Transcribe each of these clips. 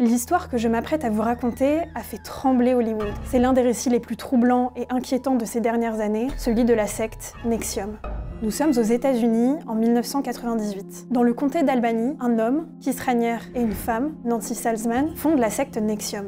L'histoire que je m'apprête à vous raconter a fait trembler Hollywood. C'est l'un des récits les plus troublants et inquiétants de ces dernières années, celui de la secte NXIVM. Nous sommes aux États-Unis en 1998. Dans le comté d'Albany, un homme, Keith Raniere, et une femme, Nancy Salzman, fondent la secte NXIVM.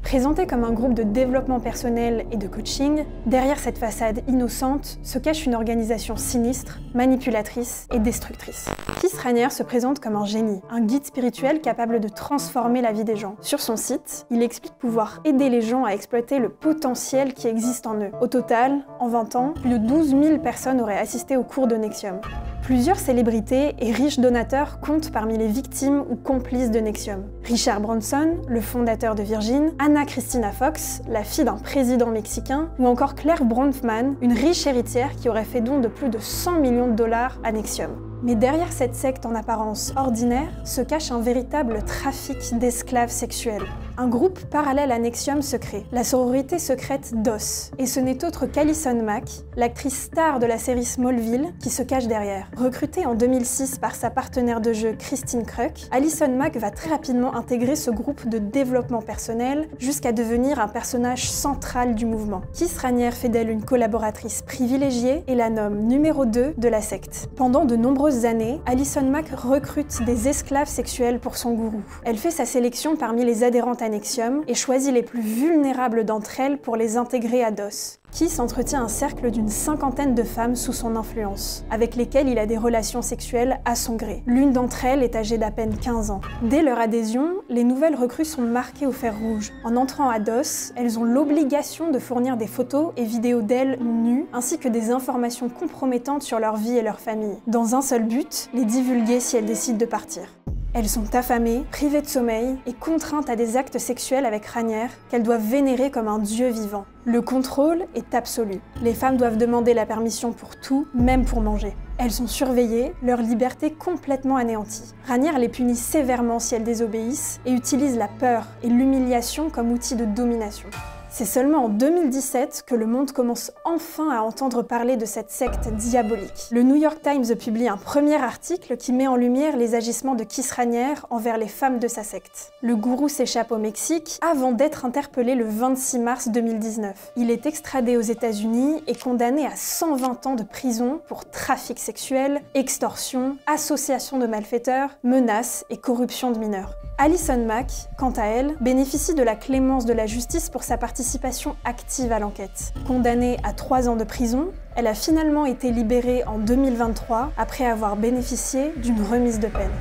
Présenté comme un groupe de développement personnel et de coaching, derrière cette façade innocente se cache une organisation sinistre, manipulatrice et destructrice. Keith Raniere se présente comme un génie, un guide spirituel capable de transformer la vie des gens. Sur son site, il explique pouvoir aider les gens à exploiter le potentiel qui existe en eux. Au total, en 20 ans, plus de 12 000 personnes auraient assisté au cours de NXIVM. Plusieurs célébrités et riches donateurs comptent parmi les victimes ou complices de NXIVM. Richard Branson, le fondateur de Virgin, Anna Cristina Fox, la fille d'un président mexicain, ou encore Claire Bronfman, une riche héritière qui aurait fait don de plus de 100 millions de dollars à NXIVM. Mais derrière cette secte en apparence ordinaire se cache un véritable trafic d'esclaves sexuels. Un groupe parallèle à NXIVM se crée, la sororité secrète DOS. Et ce n'est autre qu'Alison Mack, l'actrice star de la série Smallville, qui se cache derrière. Recrutée en 2006 par sa partenaire de jeu Christine Kruk, Alison Mack va très rapidement intégrer ce groupe de développement personnel jusqu'à devenir un personnage central du mouvement. Keith Raniere fait d'elle une collaboratrice privilégiée et la nomme numéro 2 de la secte. Pendant de nombreuses années, Alison Mack recrute des esclaves sexuels pour son gourou. Elle fait sa sélection parmi les adhérentes à NXIVM et choisit les plus vulnérables d'entre elles pour les intégrer à DOS. Keith entretient un cercle d'une 50aine de femmes sous son influence, avec lesquelles il a des relations sexuelles à son gré. L'une d'entre elles est âgée d'à peine 15 ans. Dès leur adhésion, les nouvelles recrues sont marquées au fer rouge. En entrant à DOS, elles ont l'obligation de fournir des photos et vidéos d'elles nues, ainsi que des informations compromettantes sur leur vie et leur famille. Dans un seul but, les divulguer si elles décident de partir. Elles sont affamées, privées de sommeil et contraintes à des actes sexuels avec Raniere qu'elles doivent vénérer comme un dieu vivant. Le contrôle est absolu. Les femmes doivent demander la permission pour tout, même pour manger. Elles sont surveillées, leur liberté complètement anéantie. Raniere les punit sévèrement si elles désobéissent et utilise la peur et l'humiliation comme outil de domination. C'est seulement en 2017 que le monde commence enfin à entendre parler de cette secte diabolique. Le New York Times publie un premier article qui met en lumière les agissements de Keith Raniere envers les femmes de sa secte. Le gourou s'échappe au Mexique avant d'être interpellé le 26 mars 2019. Il est extradé aux États-Unis et condamné à 120 ans de prison pour trafic sexuel, extorsion, association de malfaiteurs, menaces et corruption de mineurs. Alison Mack, quant à elle, bénéficie de la clémence de la justice pour sa participation active à l'enquête. Condamnée à 3 ans de prison, elle a finalement été libérée en 2023 après avoir bénéficié d'une remise de peine.